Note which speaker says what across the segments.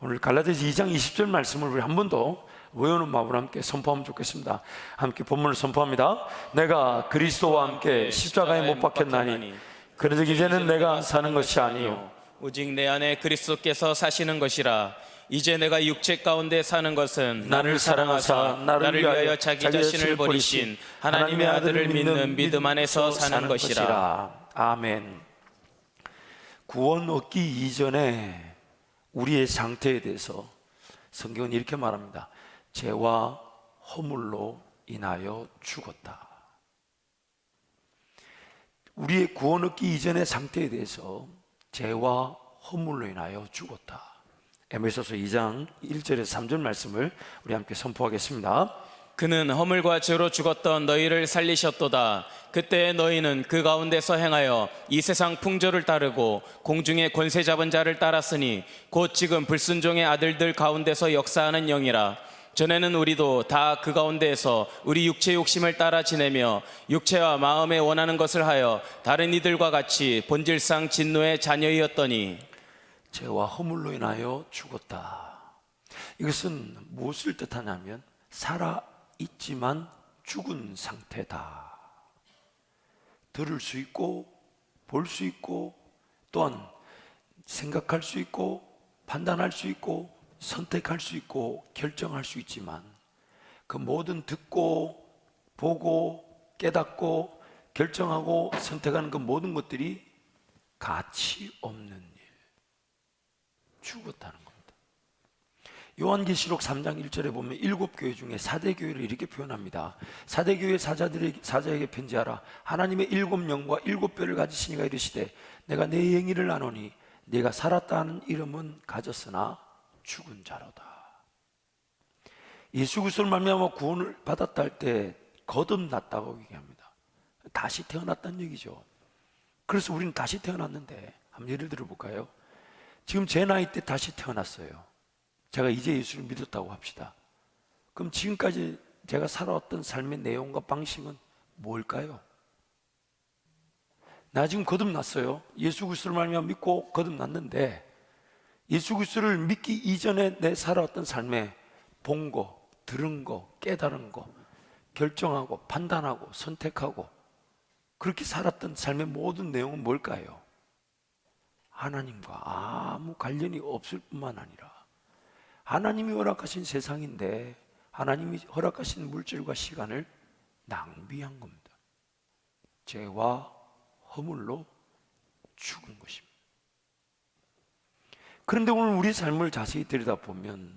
Speaker 1: 오늘 갈라디아서 2장 20절 말씀을 우리 한 번 더 외우는 마음으로 함께 선포하면 좋겠습니다. 함께 본문을 선포합니다. 내가 그리스도와 함께 십자가에 못 박혔나니 그러즉 이제는 내가 사는 것이 아니요
Speaker 2: 오직 내 안에 그리스도께서 사시는 것이라. 이제 내가 육체 가운데 사는 것은 나를 사랑하사 나를 위하여 자기 자신을 버리신 하나님의 아들을 믿는 믿음 안에서 사는 것이라.
Speaker 1: 아멘. 구원 얻기 이전에 우리의 상태에 대해서 성경은 이렇게 말합니다. 죄와 허물로 인하여 죽었다. 우리의 구원 얻기 이전의 상태에 대해서 죄와 허물로 인하여 죽었다. 에베소서 2장 1절에서 3절 말씀을 우리 함께 선포하겠습니다.
Speaker 2: 그는 허물과 죄로 죽었던 너희를 살리셨도다. 그때 너희는 그 가운데서 행하여 이 세상 풍조를 따르고 공중의 권세 잡은 자를 따랐으니 곧 지금 불순종의 아들들 가운데서 역사하는 영이라. 전에는 우리도 다 그 가운데에서 우리 육체 욕심을 따라 지내며 육체와 마음에 원하는 것을 하여 다른 이들과 같이 본질상 진노의 자녀이었더니
Speaker 1: 죄와 허물로 인하여 죽었다. 이것은 무엇을 뜻하냐면 살아있지만 죽은 상태다. 들을 수 있고 볼 수 있고 또한 생각할 수 있고 판단할 수 있고 선택할 수 있고 결정할 수 있지만 그 모든 듣고 보고 깨닫고 결정하고 선택하는 그 모든 것들이 가치 없는 일, 죽었다는 겁니다. 요한계시록 3장 1절에 보면 7교회 중에 4대 교회를 이렇게 표현합니다. 4대 교회 사자에게 편지하라. 하나님의 7영과 7뼈를 가지신 이가 이르시되 내가 내 행위를 아노니 네가 살았다는 이름은 가졌으나 죽은 자로다. 예수 그리스도를 말미암아 구원을 받았다 할 때 거듭났다고 얘기합니다. 다시 태어났다는 얘기죠. 그래서 우리는 다시 태어났는데 한번 예를 들어 볼까요? 지금 제 나이 때 다시 태어났어요. 제가 이제 예수를 믿었다고 합시다. 그럼 지금까지 제가 살아왔던 삶의 내용과 방식은 뭘까요? 나 지금 거듭났어요. 예수 그리스도를 말미암아 믿고 거듭났는데 예수 그리스도를 믿기 이전에 내 살아왔던 삶에 본 거, 들은 거, 깨달은 거, 결정하고 판단하고 선택하고 그렇게 살았던 삶의 모든 내용은 뭘까요? 하나님과 아무 관련이 없을 뿐만 아니라 하나님이 허락하신 세상인데 하나님이 허락하신 물질과 시간을 낭비한 겁니다. 죄와 허물로 죽은 것입니다. 그런데 오늘 우리 삶을 자세히 들여다보면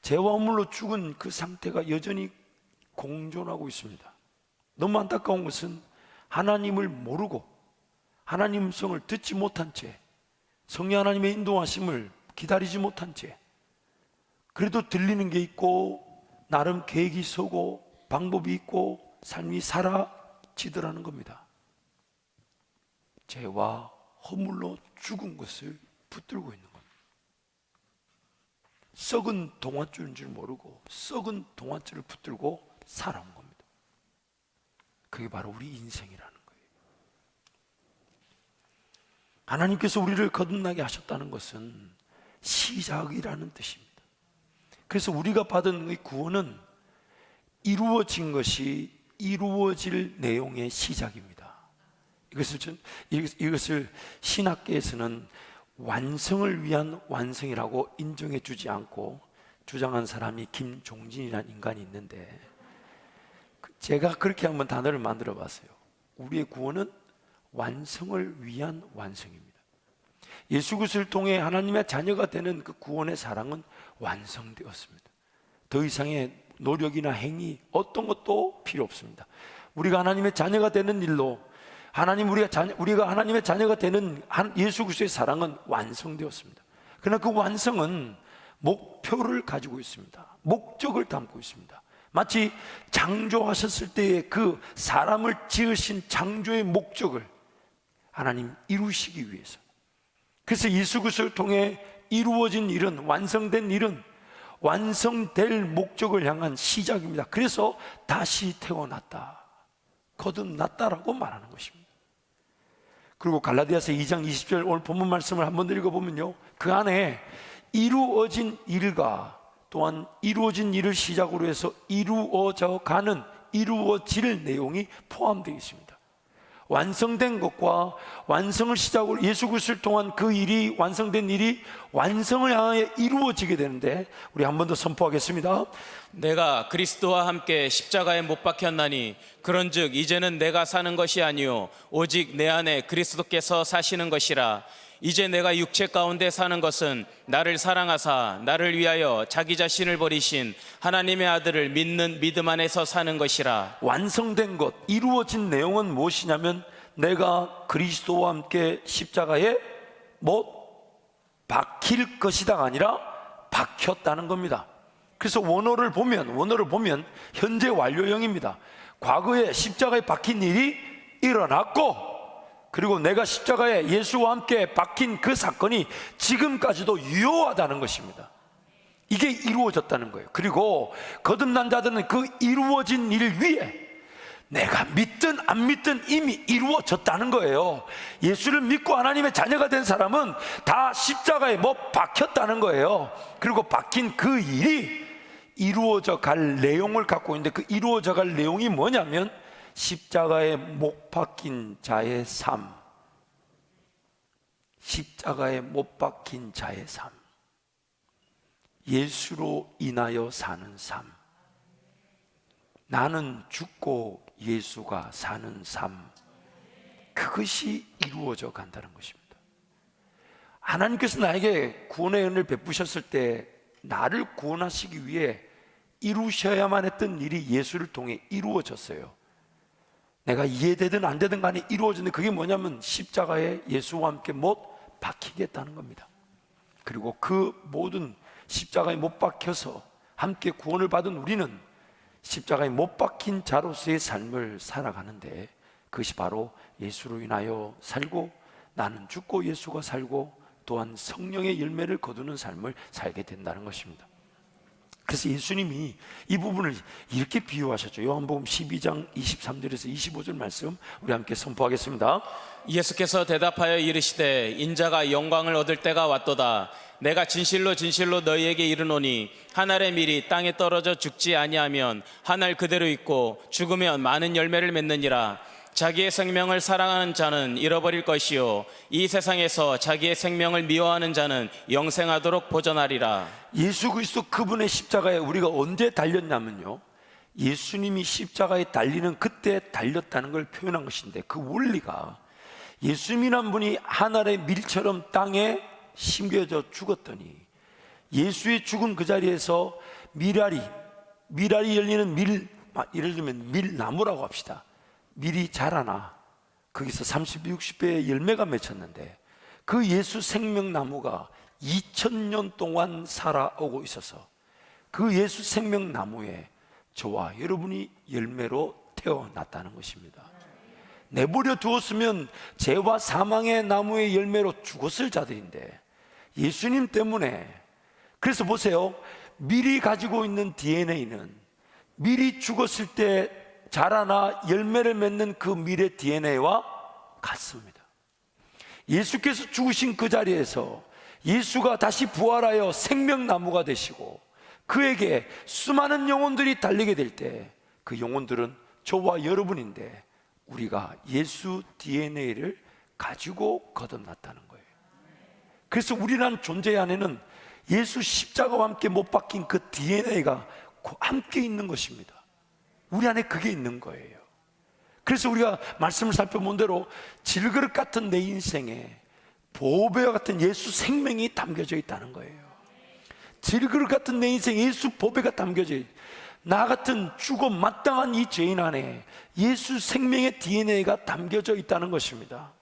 Speaker 1: 죄와 허물로 죽은 그 상태가 여전히 공존하고 있습니다. 너무 안타까운 것은 하나님을 모르고 하나님 음성을 듣지 못한 채 성령 하나님의 인도하심을 기다리지 못한 채 그래도 들리는 게 있고 나름 계획이 서고 방법이 있고 삶이 사라지더라는 겁니다. 죄와 허물로 죽은 것을 붙들고 있는 겁니다. 썩은 동아줄인 줄 모르고 썩은 동아줄을 붙들고 살아온 겁니다. 그게 바로 우리 인생이라는 거예요. 하나님께서 우리를 거듭나게 하셨다는 것은 시작이라는 뜻입니다. 그래서 우리가 받은 이 구원은 이루어진 것이 이루어질 내용의 시작입니다. 이것을 신학계에서는 완성을 위한 완성이라고 인정해 주지 않고 주장한 사람이 김종진이라는 인간이 있는데 제가 그렇게 한번 단어를 만들어 봤어요. 우리의 구원은 완성을 위한 완성입니다. 예수 그리스도를 통해 하나님의 자녀가 되는 그 구원의 사랑은 완성되었습니다. 더 이상의 노력이나 행위 어떤 것도 필요 없습니다. 우리가 하나님의 자녀가 되는 일로 우리가 하나님의 자녀가 되는 예수 그리스도의 사랑은 완성되었습니다. 그러나 그 완성은 목표를 가지고 있습니다. 목적을 담고 있습니다. 마치 창조하셨을 때의 그 사람을 지으신 창조의 목적을 하나님 이루시기 위해서, 그래서 예수 그리스도를 통해 이루어진 일은, 완성된 일은 완성될 목적을 향한 시작입니다. 그래서 다시 태어났다, 거듭났다라고 말하는 것입니다. 그리고 갈라디아서 2장 20절 오늘 본문 말씀을 한번 읽어보면요, 그 안에 이루어진 일과 또한 이루어진 일을 시작으로 해서 이루어져 가는, 이루어질 내용이 포함되어 있습니다. 완성된 것과 완성을 시작으로 예수 그리스도를 통한 그 일이, 완성된 일이 완성을 향하여 이루어지게 되는데, 우리 한 번 더 선포하겠습니다.
Speaker 2: 내가 그리스도와 함께 십자가에 못 박혔나니 그런즉 이제는 내가 사는 것이 아니요 오직 내 안에 그리스도께서 사시는 것이라. 이제 내가 육체 가운데 사는 것은 나를 사랑하사 나를 위하여 자기 자신을 버리신 하나님의 아들을 믿는 믿음 안에서 사는 것이라.
Speaker 1: 완성된 것, 이루어진 내용은 무엇이냐면, 내가 그리스도와 함께 십자가에 못 박힐 것이다가 아니라 박혔다는 겁니다. 그래서 원어를 보면 현재 완료형입니다. 과거에 십자가에 박힌 일이 일어났고, 그리고 내가 십자가에 예수와 함께 박힌 그 사건이 지금까지도 유효하다는 것입니다. 이게 이루어졌다는 거예요. 그리고 거듭난 자들은 그 이루어진 일 위에 내가 믿든 안 믿든 이미 이루어졌다는 거예요. 예수를 믿고 하나님의 자녀가 된 사람은 다 십자가에 못 박혔다는 거예요. 그리고 박힌 그 일이 이루어져 갈 내용을 갖고 있는데, 그 이루어져 갈 내용이 뭐냐면 십자가에 못 박힌 자의 삶, 십자가에 못 박힌 자의 삶, 예수로 인하여 사는 삶, 나는 죽고 예수가 사는 삶, 그것이 이루어져 간다는 것입니다. 하나님께서 나에게 구원의 은혜를 베푸셨을 때 나를 구원하시기 위해 이루셔야만 했던 일이 예수를 통해 이루어졌어요. 내가 이해되든 안 되든 간에 이루어졌는데, 그게 뭐냐면 십자가에 예수와 함께 못 박히겠다는 겁니다. 그리고 그 모든 십자가에 못 박혀서 함께 구원을 받은 우리는 십자가에 못 박힌 자로서의 삶을 살아가는데, 그것이 바로 예수로 인하여 살고 나는 죽고 예수가 살고 또한 성령의 열매를 거두는 삶을 살게 된다는 것입니다. 그래서 예수님이 이 부분을 이렇게 비유하셨죠. 요한복음 12장 23절에서 25절 말씀 우리 함께 선포하겠습니다.
Speaker 2: 예수께서 대답하여 이르시되 인자가 영광을 얻을 때가 왔도다. 내가 진실로 진실로 너희에게 이르노니 한 알의 밀이 땅에 떨어져 죽지 아니하면 한 알 그대로 있고 죽으면 많은 열매를 맺느니라. 자기의 생명을 사랑하는 자는 잃어버릴 것이요 이 세상에서 자기의 생명을 미워하는 자는 영생하도록 보전하리라.
Speaker 1: 예수 그리스도 그분의 십자가에 우리가 언제 달렸냐면요, 예수님이 십자가에 달리는 그때 달렸다는 걸 표현한 것인데, 그 원리가 예수님이란 분이 한 알의 밀처럼 땅에 심겨져 죽었더니 예수의 죽은 그 자리에서 밀알이 열리는 예를 들면 밀나무라고 합시다. 밀이 자라나 거기서 30, 60배의 열매가 맺혔는데, 그 예수 생명나무가 2000년 동안 살아오고 있어서 그 예수 생명나무에 저와 여러분이 열매로 태어났다는 것입니다. 내버려 두었으면 죄와 사망의 나무의 열매로 죽었을 자들인데, 예수님 때문에, 그래서 보세요, 밀이 가지고 있는 DNA는 밀이 죽었을 때 자라나 열매를 맺는 그 밀의 DNA와 같습니다. 예수께서 죽으신 그 자리에서 예수가 다시 부활하여 생명나무가 되시고 그에게 수많은 영혼들이 달리게 될 때, 그 영혼들은 저와 여러분인데 우리가 예수 DNA를 가지고 거듭났다는 거예요. 그래서 우리란 존재 안에는 예수 십자가와 함께 못 박힌 그 DNA가 함께 있는 것입니다. 우리 안에 그게 있는 거예요. 그래서 우리가 말씀을 살펴본 대로 질그릇 같은 내 인생에 보배와 같은 예수 생명이 담겨져 있다는 거예요. 질그릇 같은 내 인생에 예수 보배가 담겨져 있어요. 나 같은 죽어 마땅한 이 죄인 안에 예수 생명의 DNA가 담겨져 있다는 것입니다.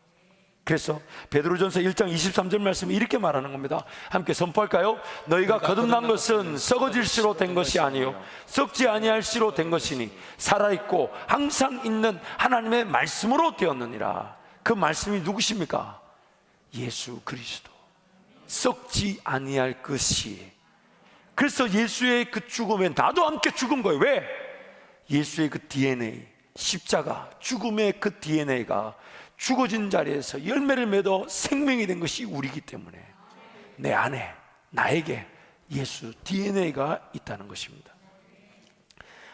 Speaker 1: 그래서 베드로전서 1장 23절 말씀이 이렇게 말하는 겁니다. 함께 선포할까요? 너희가 거듭난 것은 썩어질 씨로 된 것이 아니요 썩지 아니할 씨로 된 것이니 살아있고 항상 있는 하나님의 말씀으로 되었느니라. 그 말씀이 누구십니까? 예수 그리스도. 썩지 아니할 것이. 그래서 예수의 그 죽음에 나도 함께 죽은 거예요. 왜? 예수의 그 DNA, 십자가 죽음의 그 DNA가 죽어진 자리에서 열매를 맺어 생명이 된 것이 우리이기 때문에 내 안에 나에게 예수 DNA가 있다는 것입니다.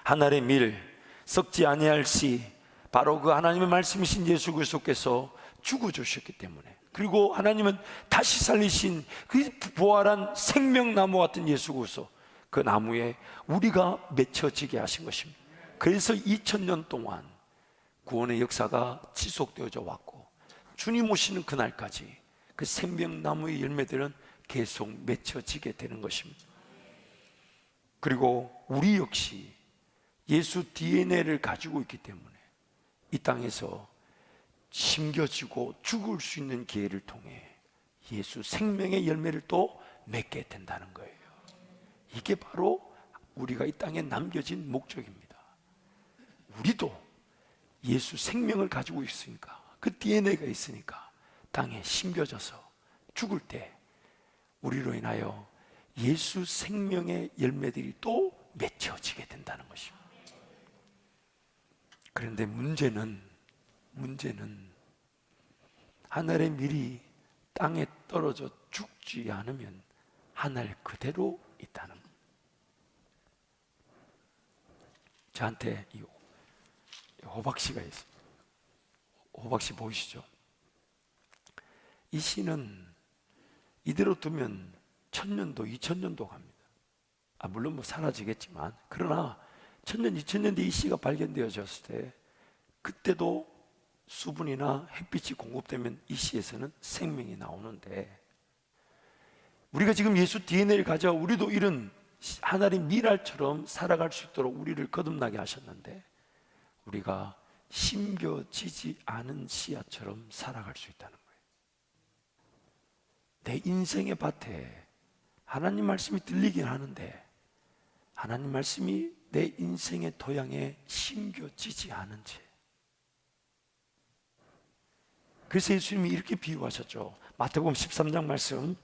Speaker 1: 하늘의 밀 썩지 아니할 씨, 바로 그 하나님의 말씀이신 예수 그리스도께서 죽어주셨기 때문에, 그리고 하나님은 다시 살리신 그 부활한 생명나무 같은 예수 그리스도, 그 나무에 우리가 맺혀지게 하신 것입니다. 그래서 2000년 동안 구원의 역사가 지속되어져 왔고, 주님 오시는 그날까지 그 생명나무의 열매들은 계속 맺혀지게 되는 것입니다. 그리고 우리 역시 예수 DNA를 가지고 있기 때문에 이 땅에서 심겨지고 죽을 수 있는 기회를 통해 예수 생명의 열매를 또 맺게 된다는 거예요. 이게 바로 우리가 이 땅에 남겨진 목적입니다. 우리도 예수 생명을 가지고 있으니까, 그 DNA가 있으니까 땅에 심겨져서 죽을 때 우리로 인하여 예수 생명의 열매들이 또 맺혀지게 된다는 것입니다. 그런데 문제는 하늘의 밀이 땅에 떨어져 죽지 않으면 하늘 그대로 있다는 겁니다. 저한테 이 호박씨가 있습니다. 호박씨 보이시죠? 이 씨는 이대로 두면 1000년도, 2000년도 갑니다. 물론 뭐 사라지겠지만, 그러나 1000년, 2000년 뒤에 이 씨가 발견되어졌을 때, 그때도 수분이나 햇빛이 공급되면 이 씨에서는 생명이 나오는데, 우리가 지금 예수 DNA를 가져 우리도 이런 하나의 미랄처럼 살아갈 수 있도록 우리를 거듭나게 하셨는데, 우리가 심겨지지 않은 씨앗처럼 살아갈 수 있다는 거예요. 내 인생의 밭에 하나님 말씀이 들리긴 하는데, 하나님 말씀이 내 인생의 토양에 심겨지지 않은 채. 그래서 예수님이 이렇게 비유하셨죠. 마태복음 13장 말씀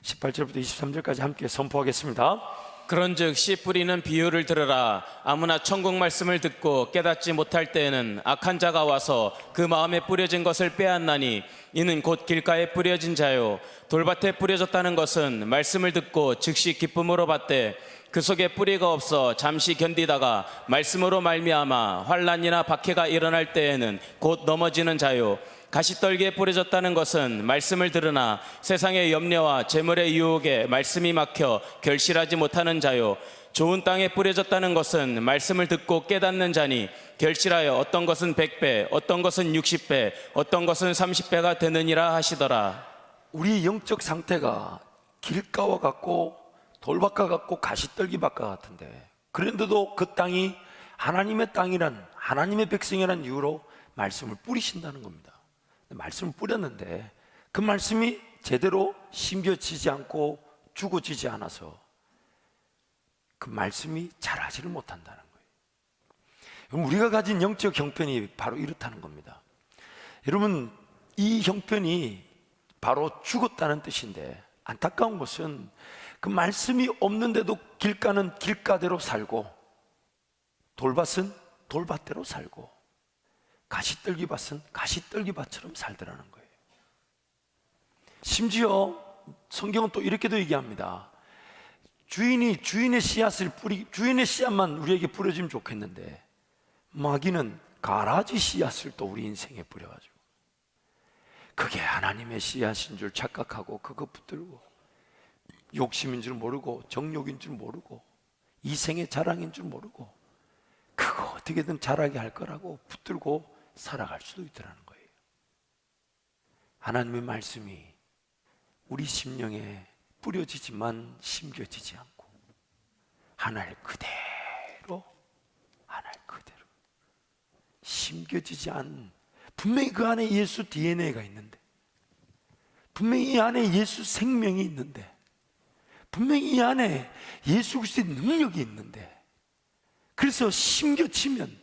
Speaker 1: 18절부터 23절까지 함께 선포하겠습니다.
Speaker 2: 그런즉 씨 뿌리는 비유를 들으라. 아무나 천국 말씀을 듣고 깨닫지 못할 때에는 악한 자가 와서 그 마음에 뿌려진 것을 빼앗나니, 이는 곧 길가에 뿌려진 자요, 돌밭에 뿌려졌다는 것은 말씀을 듣고 즉시 기쁨으로 받되 그 속에 뿌리가 없어 잠시 견디다가 말씀으로 말미암아 환난이나 박해가 일어날 때에는 곧 넘어지는 자요, 가시떨기에 뿌려졌다는 것은 말씀을 들으나 세상의 염려와 재물의 유혹에 말씀이 막혀 결실하지 못하는 자요, 좋은 땅에 뿌려졌다는 것은 말씀을 듣고 깨닫는 자니 결실하여 어떤 것은 100배, 어떤 것은 60배, 어떤 것은 30배가 되느니라 하시더라.
Speaker 1: 우리 영적 상태가 길가와 같고 돌밭과 같고 가시떨기밭과 같은데, 그런데도 그 땅이 하나님의 땅이란, 하나님의 백성이란 이유로 말씀을 뿌리신다는 겁니다. 말씀을 뿌렸는데 그 말씀이 제대로 심겨지지 않고 죽어지지 않아서 그 말씀이 자라지를 못한다는 거예요. 그럼 우리가 가진 영적 형편이 바로 이렇다는 겁니다. 여러분, 이 형편이 바로 죽었다는 뜻인데, 안타까운 것은 그 말씀이 없는데도 길가는 길가대로 살고 돌밭은 돌밭대로 살고 가시떨기밭은 가시떨기밭처럼 살더라는 거예요. 심지어 성경은 또 이렇게도 얘기합니다. 주인의 씨앗만 우리에게 뿌려주면 좋겠는데, 마귀는 가라지 씨앗을 또 우리 인생에 뿌려가지고 그게 하나님의 씨앗인 줄 착각하고 그거 붙들고 욕심인 줄 모르고 정욕인 줄 모르고 이생의 자랑인 줄 모르고 그거 어떻게든 자라게 할 거라고 붙들고 살아갈 수도 있더라는 거예요. 하나님의 말씀이 우리 심령에 뿌려지지만 심겨지지 않고 하늘 그대로 심겨지지 않은, 분명히 그 안에 예수 DNA가 있는데, 분명히 이 안에 예수 생명이 있는데, 분명히 이 안에 예수 그리스도의 능력이 있는데, 그래서 심겨지면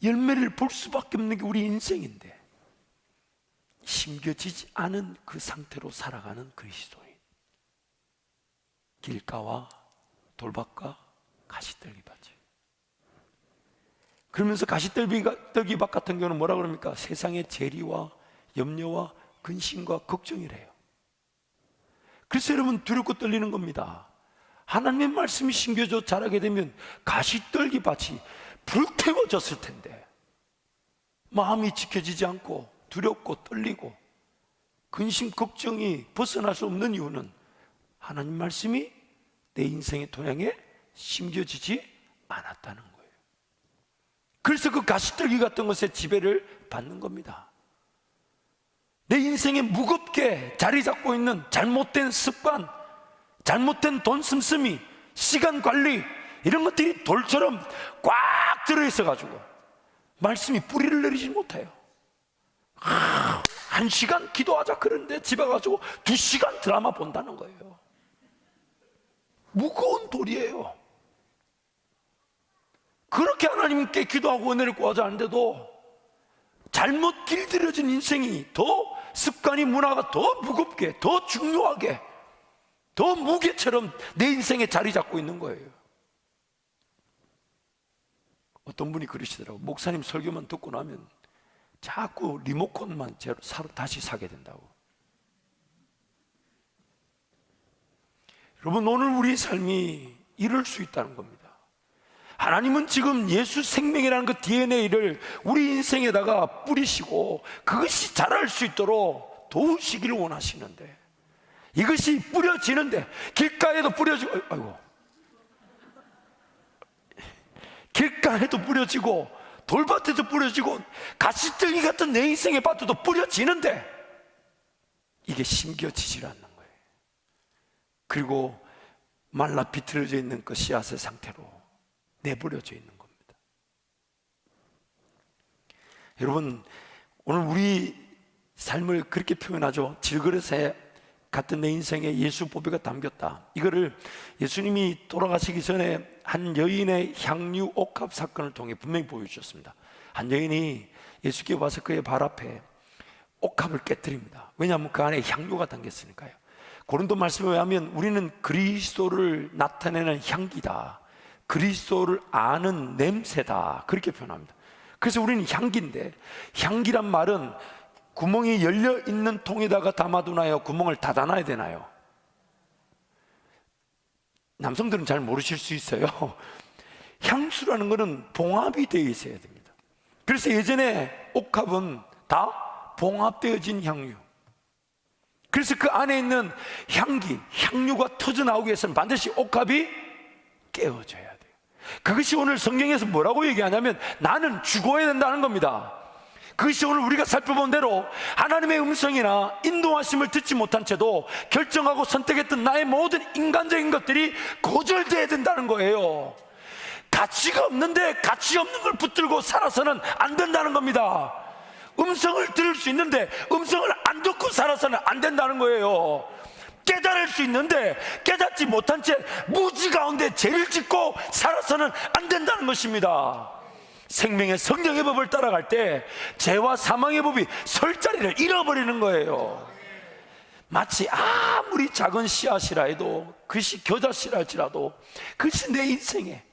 Speaker 1: 열매를 볼 수밖에 없는 게 우리 인생인데, 심겨지지 않은 그 상태로 살아가는 그리스도인, 길가와 돌밭과 가시떨기밭이. 그러면서 가시떨기밭 같은 경우는 뭐라 그럽니까? 세상의 재리와 염려와 근심과 걱정이래요. 그래서 여러분 두렵고 떨리는 겁니다. 하나님의 말씀이 심겨져 자라게 되면 가시떨기밭이 불태워졌을 텐데 마음이 지켜지지 않고 두렵고 떨리고 근심 걱정이 벗어날 수 없는 이유는 하나님 말씀이 내 인생의 토양에 심겨지지 않았다는 거예요. 그래서 그 가시떨기 같은 것에 지배를 받는 겁니다. 내 인생에 무겁게 자리 잡고 있는 잘못된 습관, 잘못된 돈 씀씀이, 시간 관리, 이런 것들이 돌처럼 꽉 들어있어 가지고 말씀이 뿌리를 내리지 못해요. 1시간 기도하자 그런데 집에 가지고 2시간 드라마 본다는 거예요. 무거운 돌이에요. 그렇게 하나님께 기도하고 은혜를 구하자 하는데도 잘못 길들여진 인생이 더 습관이, 문화가 더 무겁게, 더 중요하게, 더 무게처럼 내 인생에 자리 잡고 있는 거예요. 어떤 분이 그러시더라고요. 목사님 설교만 듣고 나면 자꾸 리모컨만 다시 사게 된다고. 여러분, 오늘 우리 삶이 이럴 수 있다는 겁니다. 하나님은 지금 예수 생명이라는 그 DNA를 우리 인생에다가 뿌리시고 그것이 자랄 수 있도록 도우시기를 원하시는데, 이것이 뿌려지는데, 길가에도 뿌려지고, 아이고, 길가에도 뿌려지고 돌밭에도 뿌려지고 가시떨기 같은 내 인생의 밭에도 뿌려지는데 이게 심겨지질 않는 거예요. 그리고 말라 비틀어져 있는 그 씨앗의 상태로 내버려져 있는 겁니다. 여러분, 오늘 우리 삶을 그렇게 표현하죠. 질그릇에 같은 내 인생에 예수 보배가 담겼다. 이거를 예수님이 돌아가시기 전에 한 여인의 향유 옥합 사건을 통해 분명히 보여주셨습니다. 한 여인이 예수께 와서 그의 발 앞에 옥합을 깨뜨립니다. 왜냐하면 그 안에 향유가 담겼으니까요. 고린도 말씀에 의하면 우리는 그리스도를 나타내는 향기다, 그리스도를 아는 냄새다, 그렇게 표현합니다. 그래서 우리는 향기인데, 향기란 말은 구멍이 열려 있는 통에다가 담아두나요? 구멍을 닫아놔야 되나요? 남성들은 잘 모르실 수 있어요. 향수라는 것은 봉합이 되어 있어야 됩니다. 그래서 예전에 옥합은 다 봉합되어진 향유, 그래서 그 안에 있는 향기, 향유가 터져나오기 위해서는 반드시 옥합이 깨어져야 돼요. 그것이 오늘 성경에서 뭐라고 얘기하냐면 나는 죽어야 된다는 겁니다. 그것이 오늘 우리가 살펴본 대로 하나님의 음성이나 인도하심을 듣지 못한 채도 결정하고 선택했던 나의 모든 인간적인 것들이 거절돼야 된다는 거예요. 가치가 없는데 가치 없는 걸 붙들고 살아서는 안 된다는 겁니다. 음성을 들을 수 있는데 음성을 안 듣고 살아서는 안 된다는 거예요. 깨달을 수 있는데 깨닫지 못한 채 무지 가운데 죄를 짓고 살아서는 안 된다는 것입니다. 생명의 성령의 법을 따라갈 때 죄와 사망의 법이 설 자리를 잃어버리는 거예요. 마치 아무리 작은 씨앗이라 해도, 그것이 겨자씨라 할지라도 그것이 내 인생에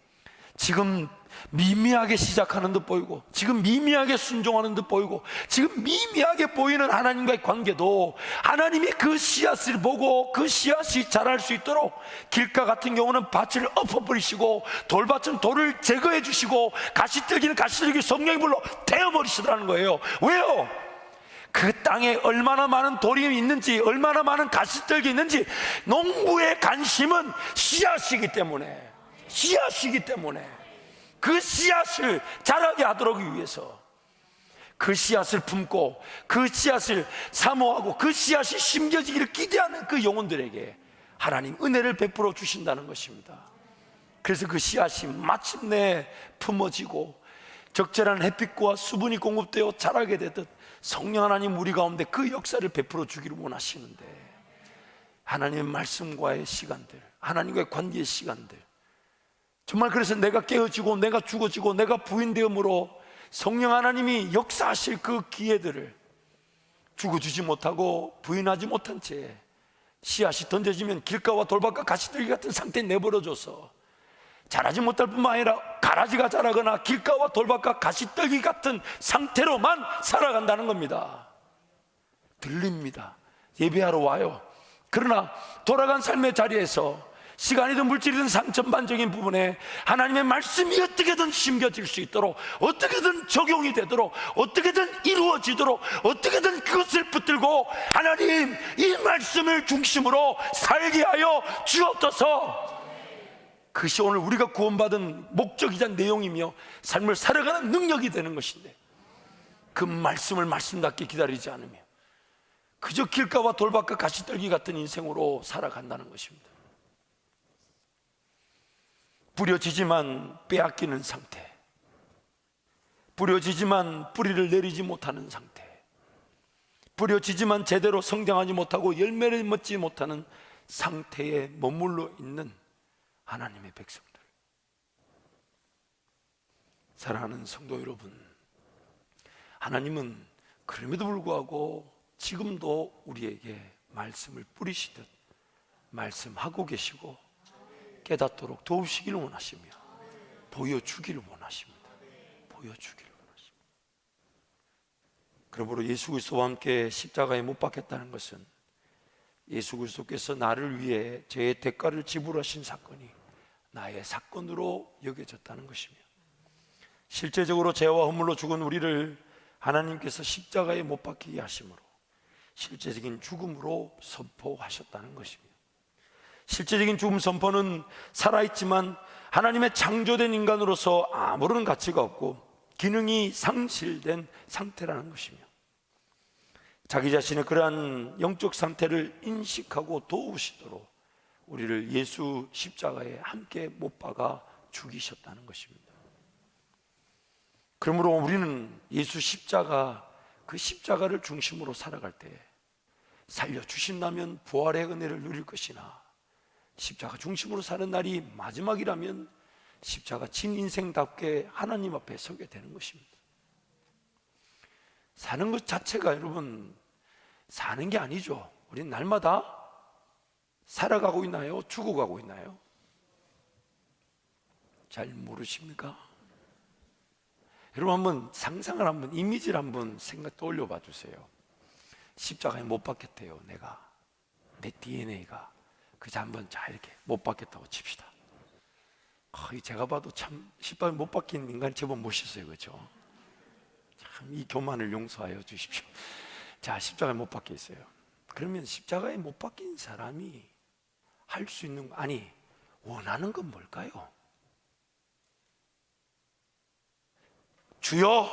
Speaker 1: 지금 미미하게 시작하는 듯 보이고, 지금 미미하게 순종하는 듯 보이고, 지금 미미하게 보이는 하나님과의 관계도 하나님이 그 씨앗을 보고 그 씨앗이 자랄 수 있도록 길가 같은 경우는 밭을 엎어버리시고, 돌밭은 돌을 제거해 주시고, 가시떨기는 가시떨기 성령의 불로 태워버리시더라는 거예요. 왜요? 그 땅에 얼마나 많은 돌이 있는지, 얼마나 많은 가시떨기 있는지, 농부의 관심은 씨앗이기 때문에, 씨앗이기 때문에 그 씨앗을 자라게 하도록 위해서 그 씨앗을 품고 그 씨앗을 사모하고 그 씨앗이 심겨지기를 기대하는 그 영혼들에게 하나님 은혜를 베풀어 주신다는 것입니다. 그래서 그 씨앗이 마침내 품어지고 적절한 햇빛과 수분이 공급되어 자라게 되듯 성령 하나님 우리 가운데 그 역사를 베풀어 주기를 원하시는데, 하나님의 말씀과의 시간들, 하나님과의 관계의 시간들, 정말 그래서 내가 깨어지고 내가 죽어지고 내가 부인되음으로 성령 하나님이 역사하실 그 기회들을 죽어주지 못하고 부인하지 못한 채 씨앗이 던져지면 길가와 돌밭과 가시떨기 같은 상태에 내버려져서 자라지 못할 뿐만 아니라 가라지가 자라거나 길가와 돌밭과 가시떨기 같은 상태로만 살아간다는 겁니다. 들립니다. 예배하러 와요. 그러나 돌아간 삶의 자리에서 시간이든 물질이든 상천반적인 부분에 하나님의 말씀이 어떻게든 심겨질 수 있도록, 어떻게든 적용이 되도록, 어떻게든 이루어지도록, 어떻게든 그것을 붙들고 하나님 이 말씀을 중심으로 살게 하여 주옵소서. 그것이 오늘 우리가 구원받은 목적이자 내용이며 삶을 살아가는 능력이 되는 것인데, 그 말씀을 말씀답게 기다리지 않으며 그저 길가와 돌밭과 가시떨기 같은 인생으로 살아간다는 것입니다. 뿌려지지만 빼앗기는 상태, 뿌려지지만 뿌리를 내리지 못하는 상태, 뿌려지지만 제대로 성장하지 못하고 열매를 맺지 못하는 상태에 머물러 있는 하나님의 백성들. 사랑하는 성도 여러분, 하나님은 그럼에도 불구하고 지금도 우리에게 말씀을 뿌리시듯 말씀하고 계시고 깨닫도록 도우시기를 원하시며 보여주기를 원하십니다. 보여주기를 원하십니다. 그러므로 예수 그리스도와 함께 십자가에 못 박혔다는 것은 예수 그리스도께서 나를 위해 죄의 대가를 지불하신 사건이 나의 사건으로 여겨졌다는 것이며, 실제적으로 죄와 허물로 죽은 우리를 하나님께서 십자가에 못 박히게 하심으로 실제적인 죽음으로 선포하셨다는 것입니다. 실제적인 죽음 선포는 살아있지만 하나님의 창조된 인간으로서 아무런 가치가 없고 기능이 상실된 상태라는 것이며, 자기 자신의 그러한 영적 상태를 인식하고 도우시도록 우리를 예수 십자가에 함께 못 박아 죽이셨다는 것입니다. 그러므로 우리는 예수 십자가, 그 십자가를 중심으로 살아갈 때 살려주신다면 부활의 은혜를 누릴 것이나, 십자가 중심으로 사는 날이 마지막이라면 십자가 진 인생답게 하나님 앞에 서게 되는 것입니다. 사는 것 자체가 여러분 사는 게 아니죠. 우리는 날마다 살아가고 있나요? 죽어가고 있나요? 잘 모르십니까? 여러분 한번 상상을, 한번 이미지를 한번 생각 떠올려 봐 주세요. 십자가에 못 박혔대요. 내가, 내 DNA가 그저 한번 자 이렇게 못 박혔다고 칩시다. 제가 봐도 참 십자가에 못 박힌 인간이 제법 멋있어요. 그렇죠? 참 이 교만을 용서하여 주십시오. 자, 십자가에 못 박혀 있어요. 그러면 십자가에 못 박힌 사람이 할 수 있는 거, 아니 원하는 건 뭘까요? 주여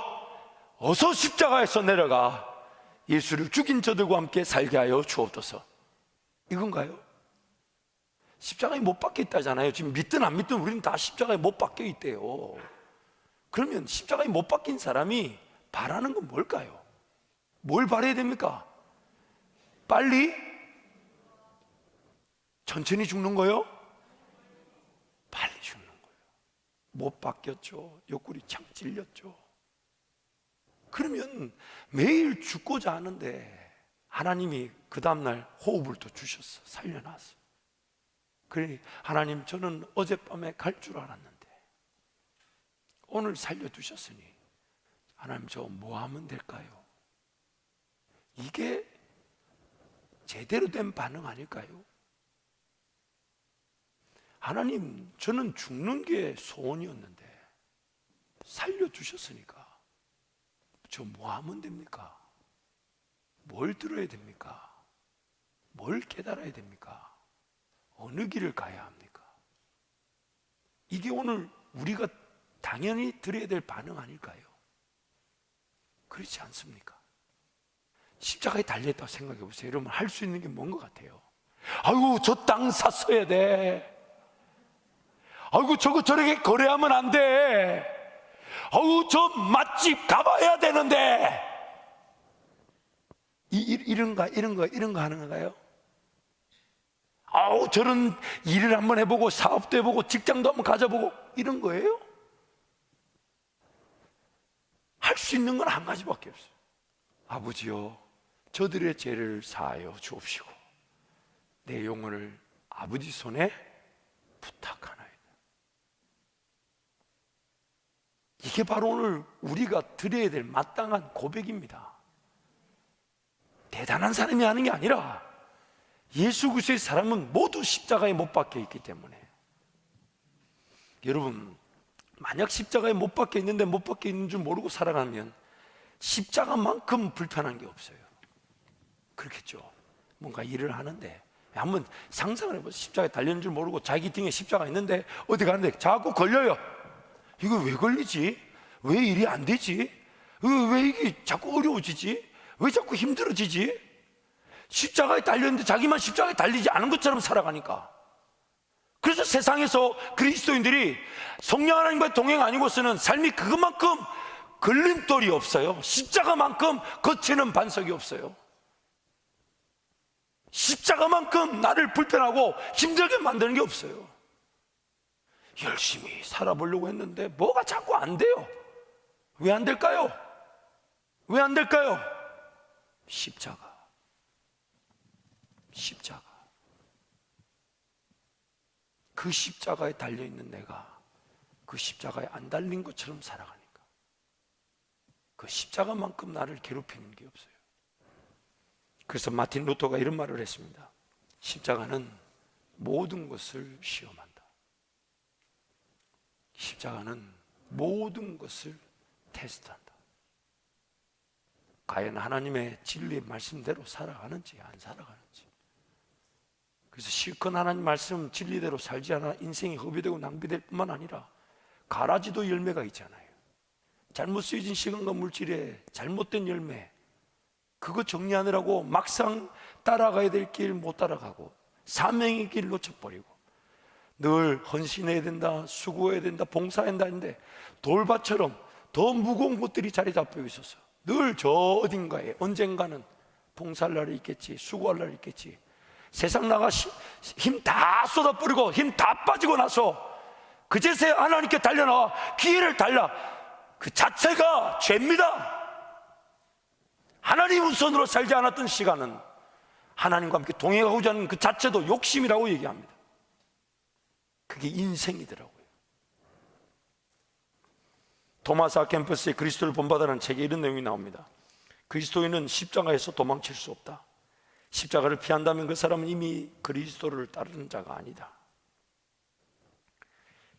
Speaker 1: 어서 십자가에서 내려가 예수를 죽인 저들과 함께 살게 하여 주옵소서, 이건가요? 십자가에 못 박혀 있다잖아요. 지금 믿든 안 믿든 우리는 다 십자가에 못 박혀 있대요. 그러면 십자가에 못 박힌 사람이 바라는 건 뭘까요? 뭘 바라야 됩니까? 빨리? 천천히 죽는 거요? 빨리 죽는 거예요. 못 박혔죠. 옆구리 착 찔렸죠. 그러면 매일 죽고자 하는데 하나님이 그 다음날 호흡을 또 주셨어. 살려놨어. 그러니 하나님, 저는 어젯밤에 갈 줄 알았는데 오늘 살려두셨으니 하나님 저 뭐 하면 될까요? 이게 제대로 된 반응 아닐까요? 하나님, 저는 죽는 게 소원이었는데 살려주셨으니까 저 뭐 하면 됩니까? 뭘 들어야 됩니까? 뭘 깨달아야 됩니까? 어느 길을 가야 합니까? 이게 오늘 우리가 당연히 드려야 될 반응 아닐까요? 그렇지 않습니까? 십자가에 달려있다고 생각해 보세요. 여러분 할 수 있는 게 뭔 것 같아요? 아이고 저 땅 샀어야 돼. 아이고 저거 저렇게 거래하면 안 돼. 아이고 저 맛집 가봐야 되는데. 이런 거 하는 건가요? 아우 저런 일을 한번 해보고 사업도 해보고 직장도 한번 가져보고 이런 거예요? 할 수 있는 건 한 가지밖에 없어요. 아버지요, 저들의 죄를 사하여 주옵시고 내 영혼을 아버지 손에 부탁하나이다. 이게 바로 오늘 우리가 드려야 될 마땅한 고백입니다. 대단한 사람이 하는 게 아니라 예수 그리스도의 사람은 모두 십자가에 못 박혀 있기 때문에. 여러분, 만약 십자가에 못 박혀 있는데 못 박혀 있는 줄 모르고 살아가면 십자가만큼 불편한 게 없어요. 그렇겠죠. 뭔가 일을 하는데 한번 상상을 해보세요. 십자가에 달리는 줄 모르고 자기 등에 십자가 있는데 어디 가는데 자꾸 걸려요. 이거 왜 걸리지? 왜 일이 안 되지? 왜 이게 자꾸 어려워지지? 왜 자꾸 힘들어지지? 십자가에 달렸는데 자기만 십자가에 달리지 않은 것처럼 살아가니까. 그래서 세상에서 그리스도인들이 성령 하나님과 동행 아니고서는 삶이 그것만큼 걸림돌이 없어요. 십자가만큼 거치는 반석이 없어요. 십자가만큼 나를 불편하고 힘들게 만드는 게 없어요. 열심히 살아보려고 했는데 뭐가 자꾸 안 돼요. 왜 안 될까요? 왜 안 될까요? 십자가. 그 십자가에 달려있는 내가 그 십자가에 안 달린 것처럼 살아가니까 그 십자가만큼 나를 괴롭히는 게 없어요. 그래서 마틴 루터가 이런 말을 했습니다. 십자가는 모든 것을 시험한다. 십자가는 모든 것을 테스트한다. 과연 하나님의 진리의 말씀대로 살아가는지 안 살아가는지. 그래서 실컷 하나님 말씀 진리대로 살지 않아 인생이 허비되고 낭비될 뿐만 아니라 가라지도 열매가 있잖아요. 잘못 쓰여진 시간과 물질에 잘못된 열매, 그거 정리하느라고 막상 따라가야 될 길 못 따라가고 사명의 길 놓쳐버리고 늘 헌신해야 된다, 수고해야 된다, 봉사해야 된다 했는데 돌밭처럼 더 무거운 것들이 자리 잡혀 있어서 늘 저 어딘가에 언젠가는 봉사할 날이 있겠지, 수고할 날이 있겠지. 세상 나가 힘 다 쏟아버리고 힘 다 빠지고 나서 그제서야 하나님께 달려나와 기회를 달라. 그 자체가 죄입니다. 하나님 우선으로 살지 않았던 시간은 하나님과 함께 동행하고자 하는 그 자체도 욕심이라고 얘기합니다. 그게 인생이더라고요. 토마스 아 캠퍼스의 그리스도를 본받아라는 책에 이런 내용이 나옵니다. 그리스도인은 십자가에서 도망칠 수 없다. 십자가를 피한다면 그 사람은 이미 그리스도를 따르는 자가 아니다.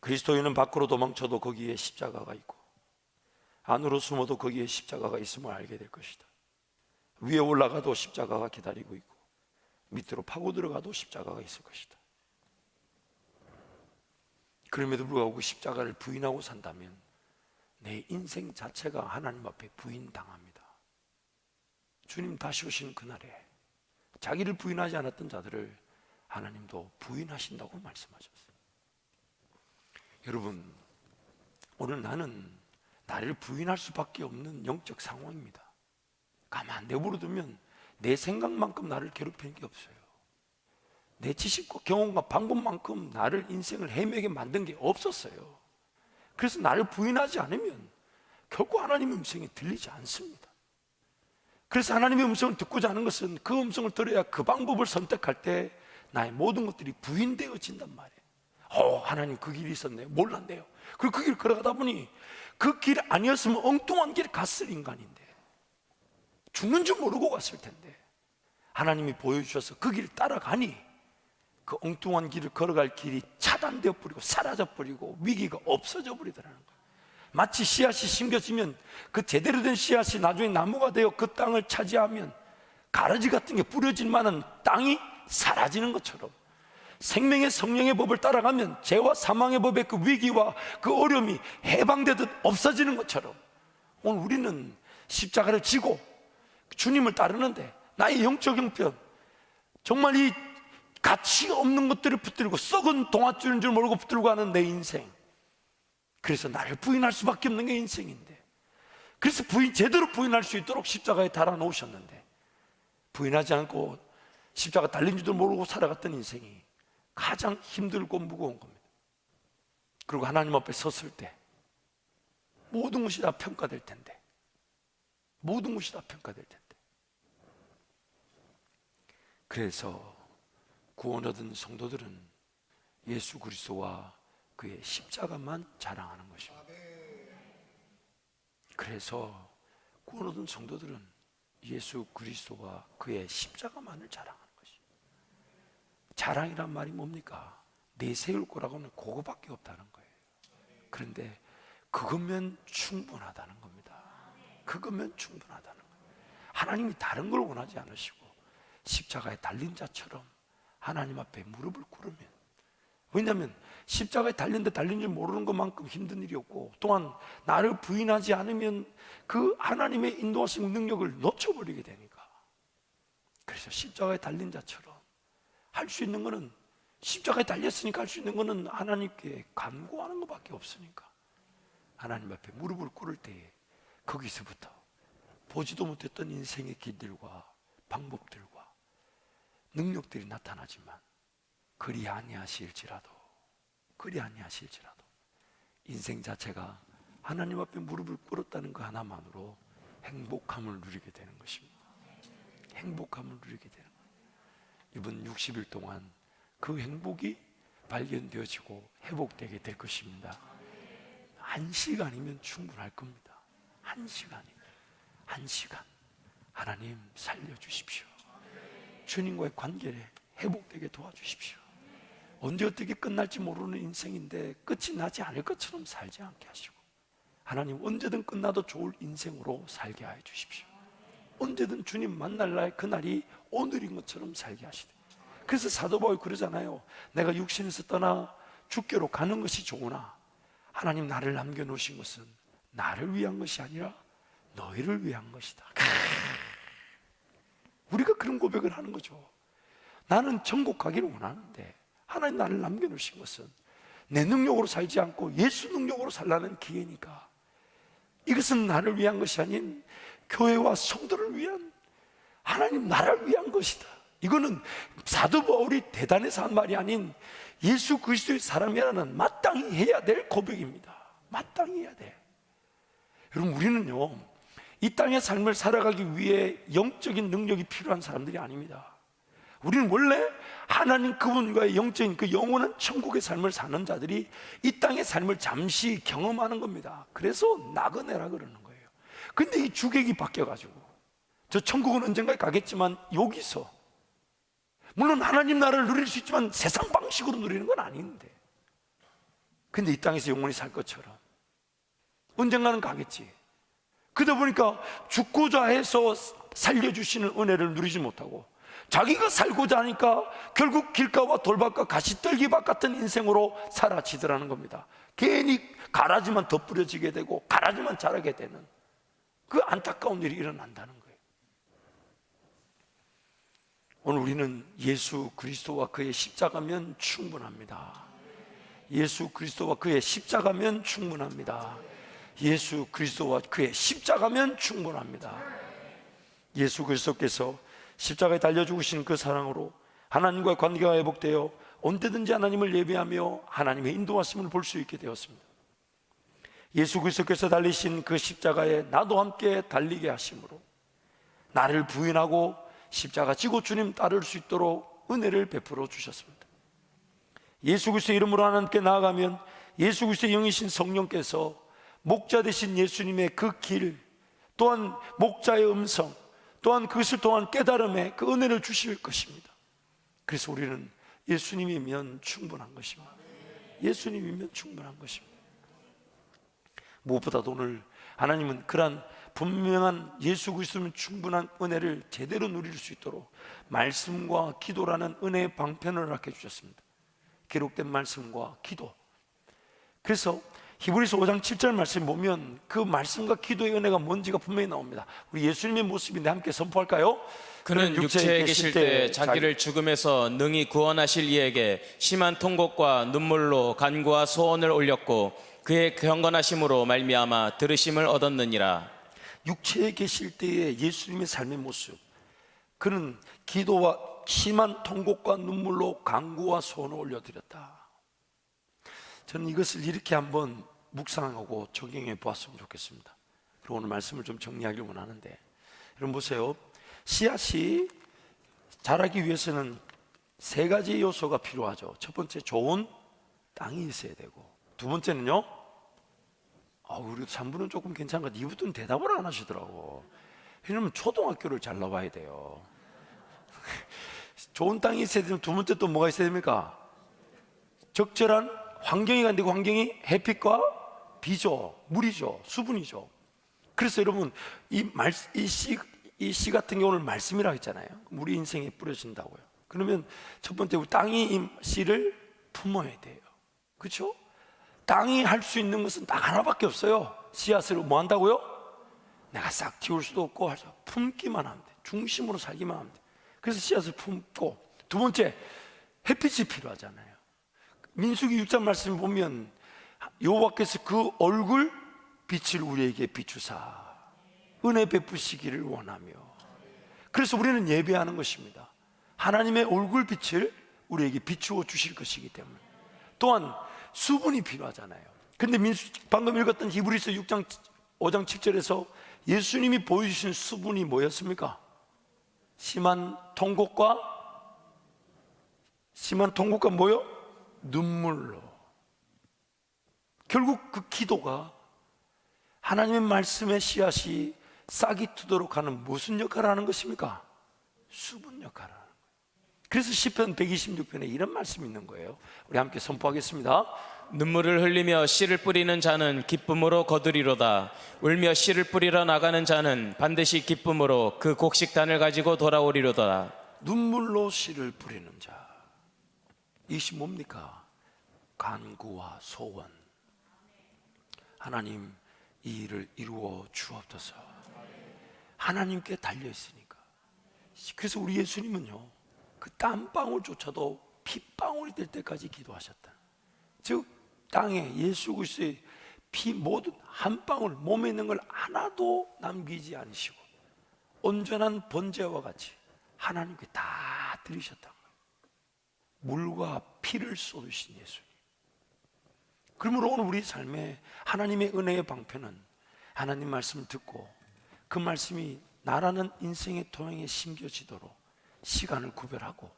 Speaker 1: 그리스도인은 밖으로 도망쳐도 거기에 십자가가 있고 안으로 숨어도 거기에 십자가가 있음을 알게 될 것이다. 위에 올라가도 십자가가 기다리고 있고 밑으로 파고 들어가도 십자가가 있을 것이다. 그럼에도 불구하고 그 십자가를 부인하고 산다면 내 인생 자체가 하나님 앞에 부인당합니다. 주님 다시 오시는 그날에 자기를 부인하지 않았던 자들을 하나님도 부인하신다고 말씀하셨어요. 여러분, 오늘 나는 나를 부인할 수밖에 없는 영적 상황입니다. 가만 내버려두면 내 생각만큼 나를 괴롭히는 게 없어요. 내 지식과 경험과 방법만큼 나를 인생을 헤매게 만든 게 없었어요. 그래서 나를 부인하지 않으면 결코 하나님의 음성이 들리지 않습니다. 그래서 하나님의 음성을 듣고자 하는 것은 그 음성을 들어야 그 방법을 선택할 때 나의 모든 것들이 부인되어진단 말이에요. 하나님 그 길이 있었네요. 몰랐네요. 그리고 그 길을 걸어가다 보니 그 길 아니었으면 엉뚱한 길을 갔을 인간인데 죽는 줄 모르고 갔을 텐데 하나님이 보여주셔서 그 길을 따라가니 그 엉뚱한 길을 걸어갈 길이 차단되어 버리고 사라져 버리고 위기가 없어져 버리더라는 거예요. 마치 씨앗이 심겨지면 그 제대로 된 씨앗이 나중에 나무가 되어 그 땅을 차지하면 가라지 같은 게 뿌려질 만한 땅이 사라지는 것처럼 생명의 성령의 법을 따라가면 죄와 사망의 법의 그 위기와 그 어려움이 해방되듯 없어지는 것처럼 오늘 우리는 십자가를 지고 주님을 따르는데 나의 영적 형편, 정말 이 가치 없는 것들을 붙들고 썩은 동아줄인 줄 모르고 붙들고 가는 내 인생, 그래서 나를 부인할 수밖에 없는 게 인생인데, 그래서 제대로 부인할 수 있도록 십자가에 달아 놓으셨는데 부인하지 않고 십자가 달린 줄도 모르고 살아갔던 인생이 가장 힘들고 무거운 겁니다. 그리고 하나님 앞에 섰을 때 모든 것이 다 평가될 텐데, 모든 것이 다 평가될 텐데, 그래서 구원 얻은 성도들은 예수 그리스도와 그의 십자가만 자랑하는 것입니다. 그래서 구원 얻은 성도들은 예수 그리스도와 그의 십자가만을 자랑하는 것입니다. 자랑이란 말이 뭡니까? 내세울 거라고는 그거밖에 없다는 거예요. 그런데 그거면 충분하다는 겁니다. 그거면 충분하다는 거예요. 하나님이 다른 걸 원하지 않으시고 십자가에 달린 자처럼 하나님 앞에 무릎을 꿇으면, 왜냐하면 십자가에 달린데 달린 줄 모르는 것만큼 힘든 일이 없고, 또한 나를 부인하지 않으면 그 하나님의 인도하신 능력을 놓쳐버리게 되니까. 그래서 십자가에 달린 자처럼 할 수 있는 것은, 십자가에 달렸으니까 할 수 있는 것은 하나님께 간구하는 것밖에 없으니까 하나님 앞에 무릎을 꿇을 때에 거기서부터 보지도 못했던 인생의 길들과 방법들과 능력들이 나타나지만, 그리 아니하실지라도 인생 자체가 하나님 앞에 무릎을 꿇었다는 그 하나만으로 행복함을 누리게 되는 것입니다. 행복함을 누리게 되는 거예요. 이번 60일 동안 그 행복이 발견되어지고 회복되게 될 것입니다. 1시간이면 충분할 겁니다. 1시간 하나님 살려주십시오. 주님과의 관계를 회복되게 도와주십시오. 언제 어떻게 끝날지 모르는 인생인데 끝이 나지 않을 것처럼 살지 않게 하시고, 하나님 언제든 끝나도 좋을 인생으로 살게 하여 주십시오. 언제든 주님 만날 날 그날이 오늘인 것처럼 살게 하시되, 그래서 사도 바울이 그러잖아요. 내가 육신에서 떠나 주께로 가는 것이 좋으나 하나님 나를 남겨놓으신 것은 나를 위한 것이 아니라 너희를 위한 것이다. 우리가 그런 고백을 하는 거죠. 나는 천국 가기를 원하는데 하나님 나를 남겨놓으신 것은 내 능력으로 살지 않고 예수 능력으로 살라는 기회니까, 이것은 나를 위한 것이 아닌 교회와 성도를 위한, 하나님 나라를 위한 것이다. 이거는 사도 바울이 대단해서 한 말이 아닌 예수 그리스도의 사람이라는 마땅히 해야 될 고백입니다. 마땅히 해야 돼. 여러분, 우리는요 이 땅의 삶을 살아가기 위해 영적인 능력이 필요한 사람들이 아닙니다. 우리는 원래 하나님 그분과의 영적인 그 영원한 천국의 삶을 사는 자들이 이 땅의 삶을 잠시 경험하는 겁니다. 그래서 나그네라 그러는 거예요. 근데 이 주객이 바뀌어가지고, 저 천국은 언젠가 가겠지만 여기서, 물론 하나님 나라를 누릴 수 있지만 세상 방식으로 누리는 건 아닌데, 근데 이 땅에서 영원히 살 것처럼 언젠가는 가겠지. 그러다 보니까 죽고자 해서 살려주시는 은혜를 누리지 못하고, 자기가 살고자 하니까 결국 길가와 돌밭과 가시떨기밭 같은 인생으로 살아지더라는 겁니다. 괜히 가라지만 더 뿌려지게 되고 가라지만 자라게 되는 그 안타까운 일이 일어난다는 거예요. 오늘 우리는 예수 그리스도와 그의 십자가면 충분합니다. 예수 그리스도와 그의 십자가면 충분합니다. 예수 그리스도와 그의 십자가면 충분합니다. 예수 그리스도께서 십자가에 달려 죽으신 그 사랑으로 하나님과의 관계가 회복되어 언제든지 하나님을 예배하며 하나님의 인도하심을 볼 수 있게 되었습니다. 예수 그리스도께서 달리신 그 십자가에 나도 함께 달리게 하심으로 나를 부인하고 십자가 지고 주님 따를 수 있도록 은혜를 베풀어 주셨습니다. 예수 그리스도의 이름으로 하나님께 나아가면 예수 그리스도의 영이신 성령께서 목자 되신 예수님의 그 길, 또한 목자의 음성, 또한 그것을 통한 깨달음의 그 은혜를 주실 것입니다. 그래서 우리는 예수님이면 충분한 것입니다. 예수님이면 충분한 것입니다. 무엇보다도 오늘 하나님은 그러한 분명한 예수 그리스도면 충분한 은혜를 제대로 누릴 수 있도록 말씀과 기도라는 은혜의 방편을 허락해 주셨습니다. 기록된 말씀과 기도. 그래서 히브리서 5장 7절 말씀 보면 그 말씀과 기도의 은혜가 뭔지가 분명히 나옵니다. 우리 예수님의 모습인데 함께 선포할까요?
Speaker 2: 그는 육체에 계실 때 자기를 죽음에서 능히 구원하실 이에게 심한 통곡과 눈물로 간구와 소원을 올렸고 그의 경건하심으로 말미암아 들으심을 얻었느니라.
Speaker 1: 육체에 계실 때의 예수님의 삶의 모습, 그는 기도와 심한 통곡과 눈물로 간구와 소원을 올려드렸다. 저는 이것을 이렇게 한번 묵상하고 적용해 보았으면 좋겠습니다. 그리고 오늘 말씀을 좀 정리하길 원하는데, 여러분 보세요. 씨앗이 자라기 위해서는 세 가지 요소가 필요하죠. 첫 번째, 좋은 땅이 있어야 되고, 두 번째는요, 우리 3분은 조금 괜찮은 것 같아요. 2부는 대답을 안 하시더라고. 왜냐면 초등학교를 잘 나와야 돼요. 좋은 땅이 있어야 되면 두 번째 또 뭐가 있어야 됩니까? 적절한 환경이 안 되고, 환경이 햇빛과 비죠, 물이죠, 수분이죠. 그래서 여러분 이 씨 같은 경우는 말씀이라고 했잖아요. 우리 인생에 뿌려진다고요. 그러면 첫 번째 땅이 이 씨를 품어야 돼요. 그렇죠? 땅이 할 수 있는 것은 딱 하나밖에 없어요. 씨앗을 뭐 한다고요? 내가 싹 틔울 수도 없고 품기만 하면 돼. 중심으로 살기만 하면 돼. 그래서 씨앗을 품고, 두 번째 햇빛이 필요하잖아요. 민수기 6장 말씀 보면 여호와께서 그 얼굴 빛을 우리에게 비추사 은혜 베푸시기를 원하며, 그래서 우리는 예배하는 것입니다. 하나님의 얼굴 빛을 우리에게 비추어 주실 것이기 때문에. 또한 수분이 필요하잖아요. 근데 방금 읽었던 히브리서 6장 5장 7절에서 예수님이 보여주신 수분이 뭐였습니까? 심한 통곡과 뭐요? 눈물로. 결국 그 기도가 하나님의 말씀의 씨앗이 싹이 트도록 하는 무슨 역할을 하는 것입니까? 수분 역할을 하는 거예요. 그래서 시편 126편에 이런 말씀이 있는 거예요. 우리 함께 선포하겠습니다.
Speaker 2: 눈물을 흘리며 씨를 뿌리는 자는 기쁨으로 거두리로다. 울며 씨를 뿌리러 나가는 자는 반드시 기쁨으로 그 곡식단을 가지고 돌아오리로다.
Speaker 1: 눈물로 씨를 뿌리는 자, 이것이 뭡니까? 간구와 소원. 하나님, 이 일을 이루어 주옵소서. 하나님께 달려있으니까. 그래서 우리 예수님은요, 그 땀방울조차도 핏방울이 될 때까지 기도하셨다. 즉 땅에 예수 그리스도의 피 모든 한 방울, 몸에 있는 걸 하나도 남기지 않으시고 온전한 번제와 같이 하나님께 다 드리셨다. 물과 피를 쏟으신 예수님. 그러므로 오늘 우리 삶에 하나님의 은혜의 방편은 하나님 말씀을 듣고 그 말씀이 나라는 인생의 토양에 심겨지도록 시간을 구별하고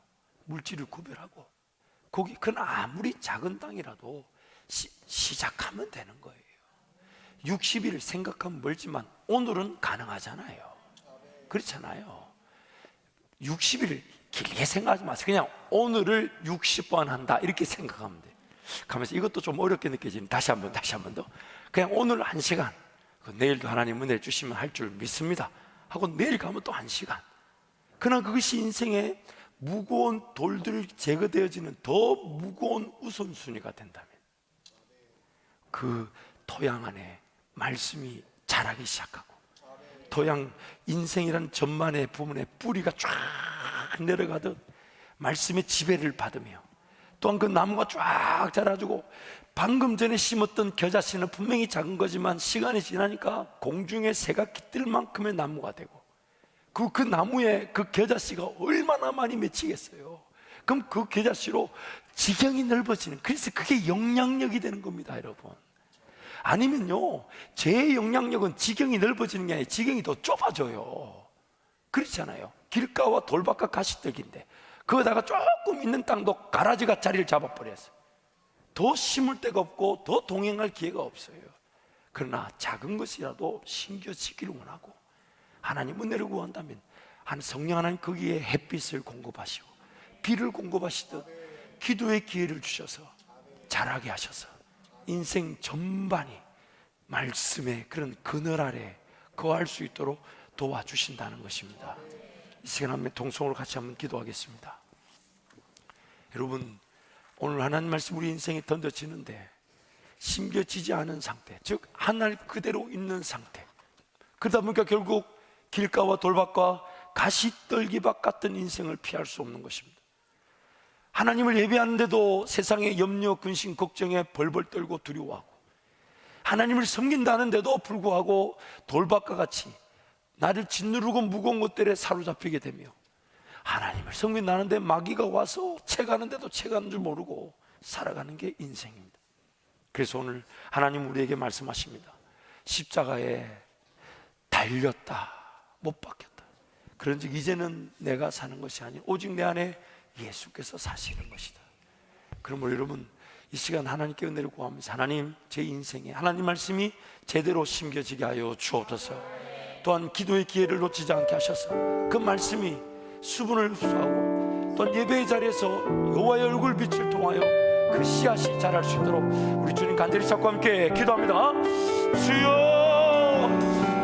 Speaker 1: 물질을 구별하고, 거기 그건 아무리 작은 땅이라도 시작하면 되는 거예요. 60일 생각하면 멀지만 오늘은 가능하잖아요. 그렇잖아요. 60일 길게 생각하지 마세요. 그냥 오늘을 60번 한다 이렇게 생각하면 돼요. 가면서 이것도 좀 어렵게 느껴지는, 다시 한 번 더. 그냥 오늘 1시간, 내일도 하나님 은혜를 주시면 할 줄 믿습니다 하고 내일 가면 또 1시간. 그러나 그것이 인생의 무거운 돌들이 제거되어지는 더 무거운 우선순위가 된다면 그 토양 안에 말씀이 자라기 시작하고, 토양 인생이라는 전만의 부분에 뿌리가 쫙 내려가듯 말씀의 지배를 받으며, 또한 그 나무가 쫙 자라주고, 방금 전에 심었던 겨자씨는 분명히 작은 거지만 시간이 지나니까 공중의 새가 깃들 만큼의 나무가 되고, 그 나무에 그 겨자씨가 얼마나 많이 맺히겠어요. 그럼 그 겨자씨로 지경이 넓어지는, 그래서 그게 영향력이 되는 겁니다, 여러분. 아니면요, 제 영향력은 지경이 넓어지는 게 아니라 지경이 더 좁아져요. 그렇잖아요. 길가와 돌밭과 가시떡인데 거기다가 조금 있는 땅도 가라지가 자리를 잡아버렸어요. 더 심을 데가 없고 더 동행할 기회가 없어요. 그러나 작은 것이라도 심겨지기를 원하고 하나님 은혜를 구한다면 성령 하나님 거기에 햇빛을 공급하시고 비를 공급하시듯 기도의 기회를 주셔서 자라게 하셔서 인생 전반이 말씀의 그런 그늘 아래 거할 수 있도록 도와주신다는 것입니다. 이 시간 한번 동성으로 같이 한번 기도하겠습니다. 여러분, 오늘 하나님 말씀 우리 인생에 던져지는데 심겨지지 않은 상태, 즉 하늘 그대로 있는 상태, 그러다 보니까 결국 길가와 돌밭과 가시떨기밭 같은 인생을 피할 수 없는 것입니다. 하나님을 예배하는데도 세상의 염려, 근심, 걱정에 벌벌 떨고 두려워하고, 하나님을 섬긴다는데도 불구하고 돌밭과 같이 나를 짓누르고 무거운 것들에 사로잡히게 되며, 하나님을 섬긴다는데 마귀가 와서 채가는데도 채가는 줄 모르고 살아가는 게 인생입니다. 그래서 오늘 하나님 우리에게 말씀하십니다. 십자가에 달렸다, 못 박혔다. 그런즉 이제는 내가 사는 것이 아닌 오직 내 안에 예수께서 사시는 것이다. 그러므로 여러분, 이 시간 하나님께 은혜를 구하면서 하나님, 제 인생에 하나님 말씀이 제대로 심겨지게 하여 주옵소서. 또한 기도의 기회를 놓치지 않게 하셔서 그 말씀이 수분을 흡수하고 또한 예배의 자리에서 여호와의 얼굴 빛을 통하여 그 씨앗이 자랄 수 있도록 우리 주님 간절히 잡고 함께 기도합니다. 주여